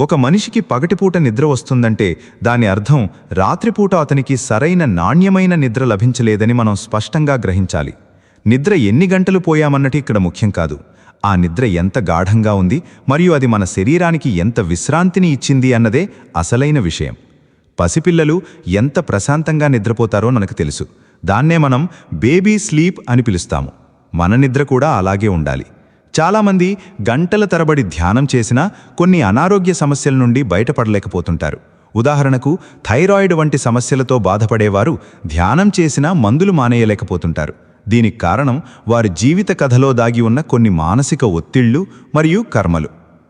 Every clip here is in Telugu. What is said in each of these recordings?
ఒక మనిషికి పగటిపూట నిద్ర వస్తుందంటే దాని అర్థం రాత్రిపూట అతనికి సరైన నాణ్యమైన నిద్ర లభించలేదని మనం స్పష్టంగా గ్రహించాలి. నిద్ర ఎన్ని గంటలు పోయామన్నట్టు ఇక్కడ ముఖ్యం కాదు, ఆ నిద్ర ఎంత గాఢంగా ఉంది మరియు అది మన శరీరానికి ఎంత విశ్రాంతిని ఇచ్చింది అన్నదే అసలైన విషయం. పసిపిల్లలు ఎంత ప్రశాంతంగా నిద్రపోతారో మనకు తెలుసు. దాన్నే మనం బేబీ స్లీప్ అని పిలుస్తాము. మన నిద్ర కూడా అలాగే ఉండాలి. చాలామంది గంటల తరబడి ధ్యానం చేసినా కొన్ని అనారోగ్య సమస్యల నుండి బయటపడలేకపోతుంటారు. ఉదాహరణకు థైరాయిడ్ వంటి సమస్యలతో బాధపడేవారు ధ్యానం చేసినా మందులు మానేయలేకపోతుంటారు. దీనికి కారణం వారి జీవిత కథలో దాగి ఉన్న కొన్ని మానసిక ఒత్తిళ్లు మరియు కర్మలు.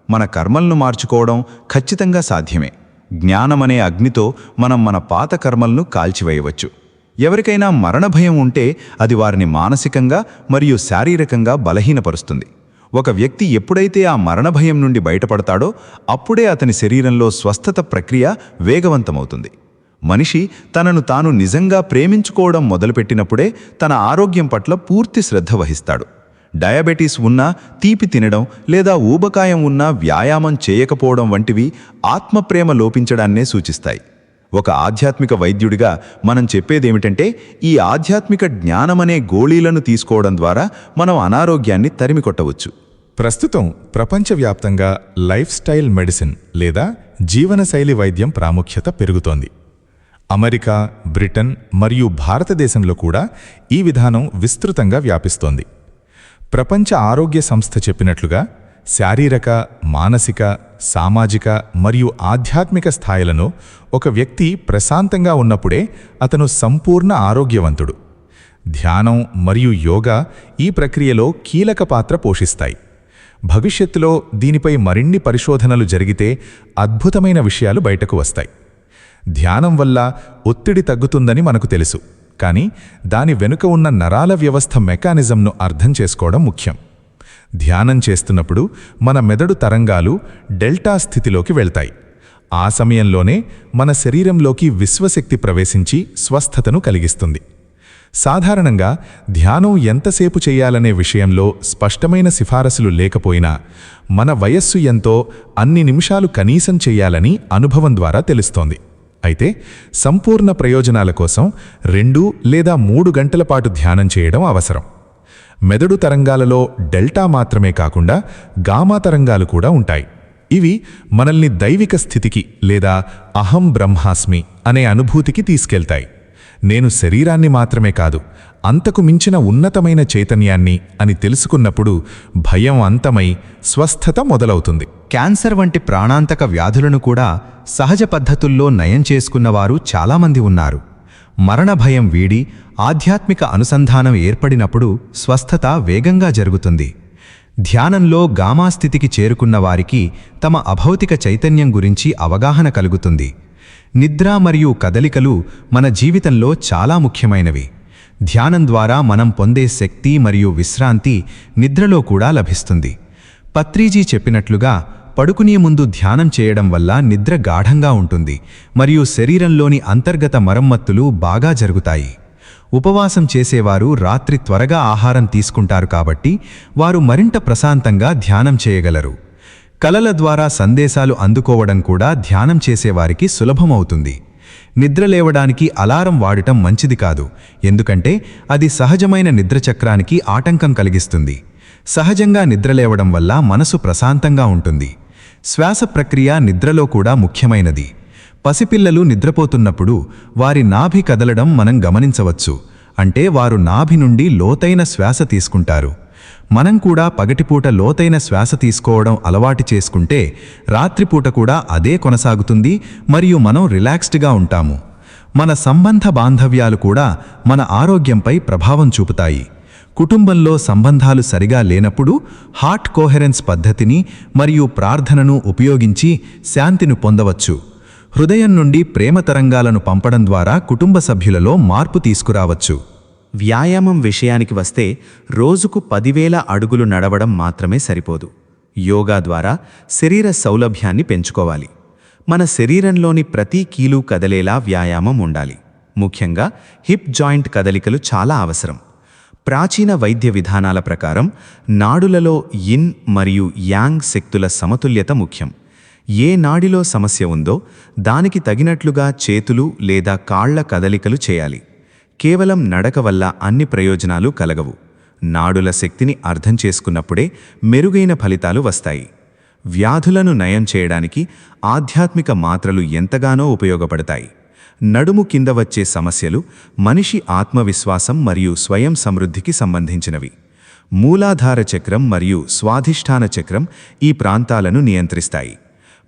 మన కర్మలను మార్చుకోవడం ఖచ్చితంగా సాధ్యమే. జ్ఞానమనే అగ్నితో మనం మన పాత కర్మలను కాల్చివేయవచ్చు. ఎవరికైనా మరణ భయం ఉంటే అది వారిని మానసికంగా మరియు శారీరకంగా బలహీనపరుస్తుంది. ఒక వ్యక్తి ఎప్పుడైతే ఆ మరణ భయం నుండి బయటపడతాడో అప్పుడే అతని శరీరంలో స్వస్థత ప్రక్రియ వేగవంతమవుతుంది. మనిషి తనను తాను నిజంగా ప్రేమించుకోవడం మొదలుపెట్టినప్పుడే తన ఆరోగ్యం పట్ల పూర్తి శ్రద్ధ వహిస్తాడు. డయాబెటీస్ ఉన్నా, తీపి తినడం లేదా ఊబకాయం ఉన్నా వ్యాయామం చేయకపోవడం వంటివి ఆత్మప్రేమ లోపించడాన్నే సూచిస్తాయి. ఒక ఆధ్యాత్మిక వైద్యుడిగా మనం చెప్పేదేమిటంటే, ఈ ఆధ్యాత్మిక జ్ఞానమనే గోళీలను తీసుకోవడం ద్వారా మనం అనారోగ్యాన్ని తరిమికొట్టవచ్చు. ప్రస్తుతం ప్రపంచవ్యాప్తంగా లైఫ్ స్టైల్ మెడిసిన్ లేదా జీవనశైలి వైద్యం ప్రాముఖ్యత పెరుగుతోంది. అమెరికా, బ్రిటన్ మరియు భారతదేశంలో కూడా ఈ విధానం విస్తృతంగా వ్యాపిస్తోంది. ప్రపంచ ఆరోగ్య సంస్థ చెప్పినట్లుగా శారీరక, మానసిక, సామాజిక మరియు ఆధ్యాత్మిక స్థాయిలను ఒక వ్యక్తి ప్రశాంతంగా ఉన్నప్పుడే అతను సంపూర్ణ ఆరోగ్యవంతుడు. ధ్యానం మరియు యోగా ఈ ప్రక్రియలో కీలక పాత్ర పోషిస్తాయి. భవిష్యత్తులో దీనిపై మరిన్ని పరిశోధనలు జరిగితే అద్భుతమైన విషయాలు బయటకు వస్తాయి. ధ్యానం వల్ల ఒత్తిడి తగ్గుతుందని మనకు తెలుసు, కానీ దాని వెనుక ఉన్న నరాల వ్యవస్థ మెకానిజంను అర్థం చేసుకోవడం ముఖ్యం. ధ్యానం చేస్తున్నప్పుడు మన మెదడు తరంగాలు డెల్టా స్థితిలోకి వెళ్తాయి. ఆ సమయంలోనే మన శరీరంలోకి విశ్వశక్తి ప్రవేశించి స్వస్థతను కలిగిస్తుంది. సాధారణంగా ధ్యానం ఎంతసేపు చేయాలనే విషయంలో స్పష్టమైన సిఫారసులు లేకపోయినా మన వయస్సు ఎంతో అన్ని నిమిషాలు కనీసం చేయాలని అనుభవం ద్వారా తెలుస్తోంది. అయితే సంపూర్ణ ప్రయోజనాల కోసం 2 లేదా 3 గంటల పాటు ధ్యానం చేయడం అవసరం. మెదడు తరంగాలలో డెల్టా మాత్రమే కాకుండా గామా తరంగాలు కూడా ఉంటాయి. ఇవి మనల్ని దైవిక స్థితికి లేదా అహం బ్రహ్మాస్మి అనే అనుభూతికి తీసుకెళ్తాయి. నేను శరీరాన్ని మాత్రమే కాదు, అంతకు మించిన ఉన్నతమైన చైతన్యాన్ని అని తెలుసుకున్నప్పుడు భయం అంతమై స్వస్థత మొదలవుతుంది. క్యాన్సర్ వంటి ప్రాణాంతక వ్యాధులను కూడా సహజ పద్ధతుల్లో నయం చేసుకున్నవారు చాలామంది ఉన్నారు. మరణ భయం వీడి ఆధ్యాత్మిక అనుసంధానం ఏర్పడినప్పుడు స్వస్థత వేగంగా జరుగుతుంది. ధ్యానంలో గామా స్థితికి చేరుకున్న వారికి తమ అభౌతిక చైతన్యం గురించి అవగాహన కలుగుతుంది. నిద్ర మరియు కదలికలు మన జీవితంలో చాలా ముఖ్యమైనవి. ధ్యానం ద్వారా మనం పొందే శక్తి మరియు విశ్రాంతి నిద్రలో కూడా లభిస్తుంది. పత్రిజీ చెప్పినట్లుగా పడుకునే ముందు ధ్యానం చేయడం వల్ల నిద్ర గాఢంగా ఉంటుంది మరియు శరీరంలోని అంతర్గత మరమ్మతులు బాగా జరుగుతాయి. ఉపవాసం చేసేవారు రాత్రి త్వరగా ఆహారం తీసుకుంటారు కాబట్టి వారు మరింత ప్రశాంతంగా ధ్యానం చేయగలరు. కలల ద్వారా సందేశాలు అందుకోవడం కూడా ధ్యానం చేసేవారికి సులభమవుతుంది. నిద్రలేవడానికి అలారం వాడటం మంచిది కాదు, ఎందుకంటే అది సహజమైన నిద్రచక్రానికి ఆటంకం కలిగిస్తుంది. సహజంగా నిద్రలేవడం వల్ల మనసు ప్రశాంతంగా ఉంటుంది. శ్వాస ప్రక్రియ నిద్రలో కూడా ముఖ్యమైనది. పసిపిల్లలు నిద్రపోతున్నప్పుడు వారి నాభి కదలడం మనం గమనించవచ్చు. అంటే వారు నాభి నుండి లోతైన శ్వాస తీసుకుంటారు. మనం కూడా పగటిపూట లోతైన శ్వాస తీసుకోవడం అలవాటు చేసుకుంటే రాత్రిపూట కూడా అదే కొనసాగుతుంది మరియు మనం రిలాక్స్డ్గా ఉంటాము. మన సంబంధ బాంధవ్యాలు కూడా మన ఆరోగ్యంపై ప్రభావం చూపుతాయి. కుటుంబంలో సంబంధాలు సరిగా లేనప్పుడు హార్ట్ కోహెరెన్స్ పద్ధతిని మరియు ప్రార్థనను ఉపయోగించి శాంతిని పొందవచ్చు. హృదయం నుండి ప్రేమ తరంగాలను పంపడం ద్వారా కుటుంబ సభ్యులలో మార్పు తీసుకురావచ్చు. వ్యాయామం విషయానికి వస్తే రోజుకు 10,000 అడుగులు నడవడం మాత్రమే సరిపోదు. యోగా ద్వారా శరీర సౌలభ్యాన్ని పెంచుకోవాలి. మన శరీరంలోని ప్రతి కీలు కదలేలా వ్యాయామం ఉండాలి. ముఖ్యంగా హిప్ జాయింట్ కదలికలు చాలా అవసరం. ప్రాచీన వైద్య విధానాల ప్రకారం నాడులలో యిన్ మరియు యాంగ్ శక్తుల సమతుల్యత ముఖ్యం. ఏ నాడిలో సమస్య ఉందో దానికి తగినట్లుగా చేతులు లేదా కాళ్ల కదలికలు చేయాలి. కేవలం నడక వల్ల అన్ని ప్రయోజనాలు కలగవు. నాడుల శక్తిని అర్థం చేసుకున్నప్పుడే మెరుగైన ఫలితాలు వస్తాయి. వ్యాధులను నయం చేయడానికి ఆధ్యాత్మిక మాత్రలు ఎంతగానో ఉపయోగపడతాయి. నడుము కింద వచ్చే సమస్యలు మనిషి ఆత్మవిశ్వాసం మరియు స్వయం సమృద్ధికి సంబంధించినవి. మూలాధార చక్రం మరియు స్వాధిష్ఠాన చక్రం ఈ ప్రాంతాలను నియంత్రిస్తాయి.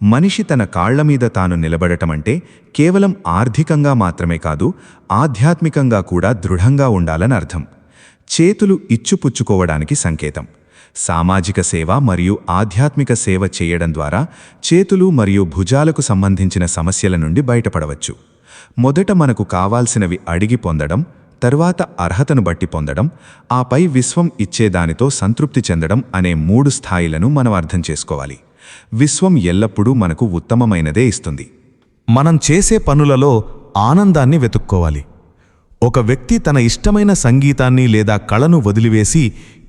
మనిషి తన కాళ్ల మీద తాను నిలబడటమంటే కేవలం ఆర్థికంగా మాత్రమే కాదు, ఆధ్యాత్మికంగా కూడా దృఢంగా ఉండాలని అర్థం. చేతులు ఇచ్చుపుచ్చుకోవడానికి సంకేతం. సామాజిక సేవ మరియు ఆధ్యాత్మిక సేవ చేయడం ద్వారా చేతులు మరియు భుజాలకు సంబంధించిన సమస్యల నుండి బయటపడవచ్చు. మొదట మనకు కావాల్సినవి అడిగి పొందడం, తరువాత అర్హతను బట్టి పొందడం, ఆపై విశ్వం ఇచ్చేదానితో సంతృప్తి చెందడం అనే 3 స్థాయిలను మనం అర్థం చేసుకోవాలి. విశ్వం ఎల్లప్పుడూ మనకు ఉత్తమమైనదే ఇస్తుంది. మనం చేసే పనులలో ఆనందాన్ని వెతుక్కోవాలి. ఒక వ్యక్తి తన ఇష్టమైన సంగీతాన్ని లేదా కళను వదిలివేసి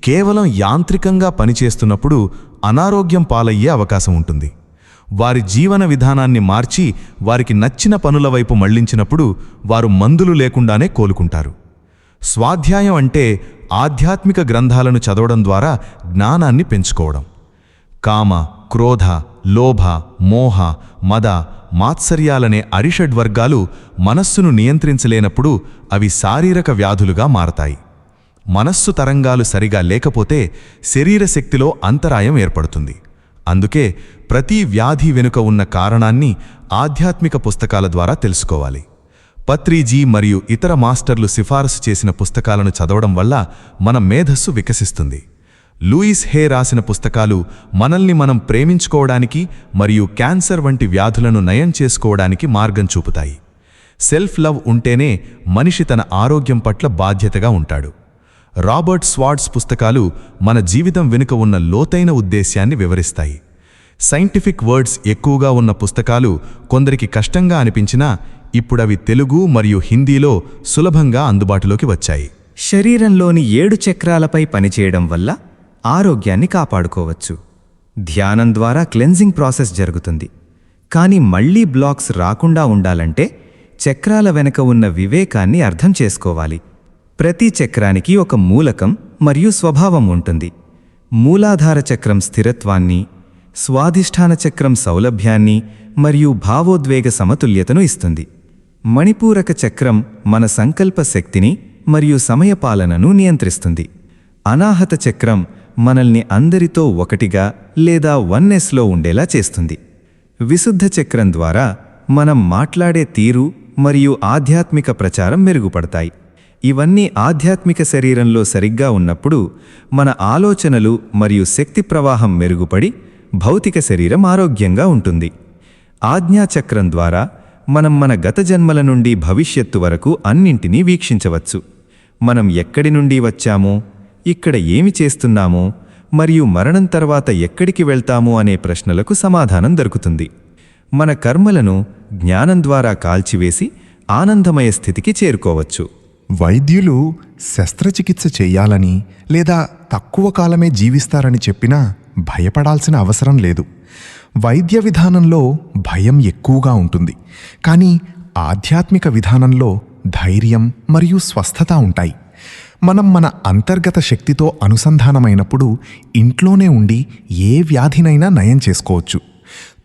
కేవలం యాంత్రికంగా పనిచేస్తున్నప్పుడు అనారోగ్యం పాలయ్యే అవకాశం ఉంటుంది. వారి జీవన విధానాన్ని మార్చి వారికి నచ్చిన పనుల వైపు మళ్లించినప్పుడు వారు మందులు లేకుండానే కోలుకుంటారు. స్వాధ్యాయం అంటే ఆధ్యాత్మిక గ్రంథాలను చదవడం ద్వారా జ్ఞానాన్ని పెంచుకోవడం. కామ, క్రోధ, లోభ, మోహ, మద, మాత్సర్యాలనే అరిషడ్వర్గాలు మనస్సును నియంత్రించలేనప్పుడు అవి శారీరక వ్యాధులుగా మారతాయి. మనస్సు తరంగాలు సరిగా లేకపోతే శరీర శక్తిలో అంతరాయం ఏర్పడుతుంది. అందుకే ప్రతి వ్యాధి వెనుక ఉన్న కారణాన్ని ఆధ్యాత్మిక పుస్తకాల ద్వారా తెలుసుకోవాలి. పత్రిజీ మరియు ఇతర మాస్టర్లు సిఫారసు చేసిన పుస్తకాలను చదవడం వల్ల మన మేధస్సు వికసిస్తుంది. లూయిస్ హే రాసిన పుస్తకాలు మనల్ని మనం ప్రేమించుకోవడానికి మరియు క్యాన్సర్ వంటి వ్యాధులను నయం చేసుకోవడానికి మార్గం చూపుతాయి. సెల్ఫ్ లవ్ ఉంటేనే మనిషి తన ఆరోగ్యం పట్ల బాధ్యతగా ఉంటాడు. రాబర్ట్ స్వార్ట్స్ పుస్తకాలు మన జీవితం వెనుక ఉన్న లోతైన ఉద్దేశ్యాన్ని వివరిస్తాయి. సైంటిఫిక్ వర్డ్స్ ఎక్కువగా ఉన్న పుస్తకాలు కొందరికి కష్టంగా అనిపించినా ఇప్పుడవి తెలుగు మరియు హిందీలో సులభంగా అందుబాటులోకి వచ్చాయి. శరీరంలోని 7 చక్రాలపై పనిచేయడం వల్ల ఆరోగ్యాన్ని కాపాడుకోవచ్చు. ధ్యానం ద్వారా క్లెన్జింగ్ ప్రాసెస్ జరుగుతుంది. కానీ మళ్లీ బ్లాక్స్ రాకుండా ఉండాలంటే చక్రాల వెనక ఉన్న వివేకాన్ని అర్థం చేసుకోవాలి. ప్రతి చక్రానికి ఒక మూలకం మరియు స్వభావం ఉంటుంది. మూలాధార చక్రం స్థిరత్వాన్ని, స్వాధిష్ఠాన చక్రం సౌలభ్యాన్ని మరియు భావోద్వేగ సమతుల్యతను ఇస్తుంది. మణిపూరక చక్రం మన సంకల్ప శక్తిని మరియు సమయపాలనను నియంత్రిస్తుంది. అనాహత చక్రం మనల్ని అందరితో ఒకటిగా లేదా వన్నెస్లో ఉండేలా చేస్తుంది. విశుద్ధ చక్రం ద్వారా మనం మాట్లాడే తీరు మరియు ఆధ్యాత్మిక ప్రచారం మెరుగుపడతాయి. ఇవన్నీ ఆధ్యాత్మిక శరీరంలో సరిగ్గా ఉన్నప్పుడు మన ఆలోచనలు మరియు శక్తి ప్రవాహం మెరుగుపడి భౌతిక శరీరం ఆరోగ్యంగా ఉంటుంది. ఆజ్ఞాచక్రం ద్వారా మనం మన గత జన్మల నుండి భవిష్యత్తు వరకు అన్నింటినీ వీక్షించవచ్చు. మనం ఎక్కడి నుండి వచ్చామో, ఇక్కడ ఏమి చేస్తున్నామో మరియు మరణం తర్వాత ఎక్కడికి వెళ్తామో అనే ప్రశ్నలకు సమాధానం దొరుకుతుంది. మన కర్మలను జ్ఞానం ద్వారా కాల్చివేసి ఆనందమయ స్థితికి చేరుకోవచ్చు. వైద్యులు శస్త్రచికిత్స చెయ్యాలని లేదా తక్కువ కాలమే జీవిస్తారని చెప్పినా భయపడాల్సిన అవసరం లేదు. వైద్య విధానంలో భయం ఎక్కువగా ఉంటుంది, కానీ ఆధ్యాత్మిక విధానంలో ధైర్యం మరియు స్వస్థత ఉంటాయి. మనం మన అంతర్గత శక్తితో అనుసంధానమైనప్పుడు ఇంట్లోనే ఉండి ఏ వ్యాధినైనా నయం చేసుకోవచ్చు.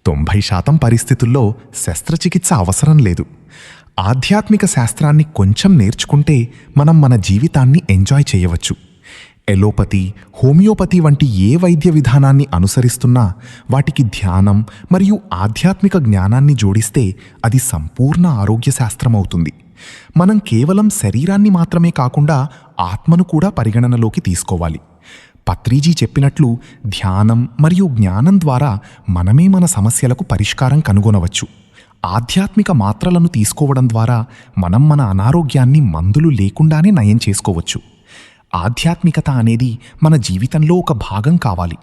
90% పరిస్థితుల్లో శస్త్రచికిత్స అవసరం లేదు. ఆధ్యాత్మిక శాస్త్రాన్ని కొంచెం నేర్చుకుంటే మనం మన జీవితాన్ని ఎంజాయ్ చేయవచ్చు. ఎలోపతి, హోమియోపతి వంటి ఏ వైద్య విధానాన్ని అనుసరిస్తున్నా వాటికి ధ్యానం మరియు ఆధ్యాత్మిక జ్ఞానాన్ని జోడిస్తే అది సంపూర్ణ ఆరోగ్య శాస్త్రం అవుతుంది. మనం కేవలం శరీరాన్ని మాత్రమే కాకుండా ఆత్మను కూడా పరిగణనలోకి తీసుకోవాలి. పత్రిజీ చెప్పినట్లు ధ్యానం మరియు జ్ఞానం ద్వారా మనమే మన సమస్యలకు పరిష్కారం కనుగొనవచ్చు. ఆధ్యాత్మిక మాత్రలను తీసుకోవడం ద్వారా మనం మన అనారోగ్యాన్ని మందులు లేకుండానే నయం చేసుకోవచ్చు. ఆధ్యాత్మికత అనేది మన జీవితంలో ఒక భాగం కావాలి.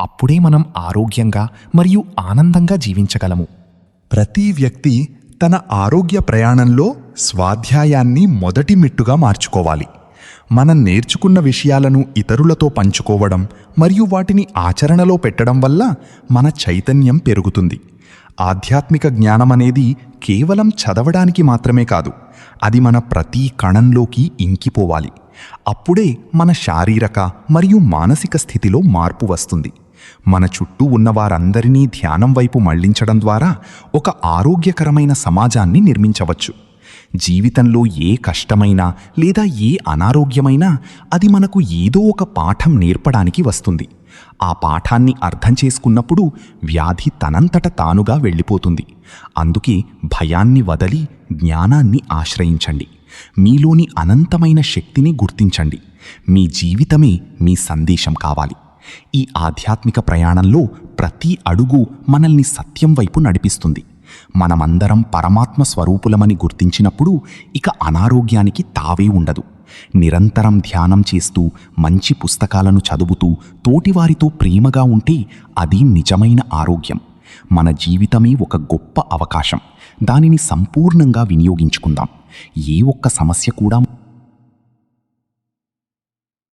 అప్పుడే మనం ఆరోగ్యంగా మరియు ఆనందంగా జీవించగలము. ప్రతి వ్యక్తి తన ఆరోగ్య ప్రయాణంలో స్వాధ్యాయాన్ని మొదటి మెట్టుగా మార్చుకోవాలి. మనం నేర్చుకున్న విషయాలను ఇతరులతో పంచుకోవడం మరియు వాటిని ఆచరణలో పెట్టడం వల్ల మన చైతన్యం పెరుగుతుంది. ఆధ్యాత్మిక జ్ఞానమనేది కేవలం చదవడానికి మాత్రమే కాదు, అది మన ప్రతి కణంలోకి ఇంకిపోవాలి. అప్పుడే మన శారీరక మరియు మానసిక స్థితిలో మార్పు వస్తుంది. మన చుట్టూ ఉన్న వారందరినీ ధ్యానం వైపు మళ్లించడం ద్వారా ఒక ఆరోగ్యకరమైన సమాజాన్ని నిర్మించవచ్చు. జీవితంలో ఏ కష్టమైనా లేదా ఏ అనారోగ్యమైనా అది మనకు ఏదో ఒక పాఠం నేర్పడానికి వస్తుంది. ఆ పాఠాన్ని అర్థం చేసుకున్నప్పుడు వ్యాధి తనంతట తానుగా వెళ్ళిపోతుంది. అందుకే భయాన్ని వదలి జ్ఞానాన్ని ఆశ్రయించండి. మీలోని అనంతమైన శక్తిని గుర్తించండి. మీ జీవితమే మీ సందేశం కావాలి. ఈ ఆధ్యాత్మిక ప్రయాణంలో ప్రతి అడుగు మనల్ని సత్యం వైపు నడిపిస్తుంది. మనమందరం పరమాత్మ స్వరూపులమని గుర్తించినప్పుడు ఇక అనారోగ్యానికి తావే ఉండదు. నిరంతరం ధ్యానం చేస్తూ, మంచి పుస్తకాలను చదువుతూ, తోటివారితో ప్రేమగా ఉంటే అది నిజమైన ఆరోగ్యం. మన జీవితమే ఒక గొప్ప అవకాశం. దానిని సంపూర్ణంగా వినియోగించుకుందాం. ఏ ఒక్క సమస్య కూడా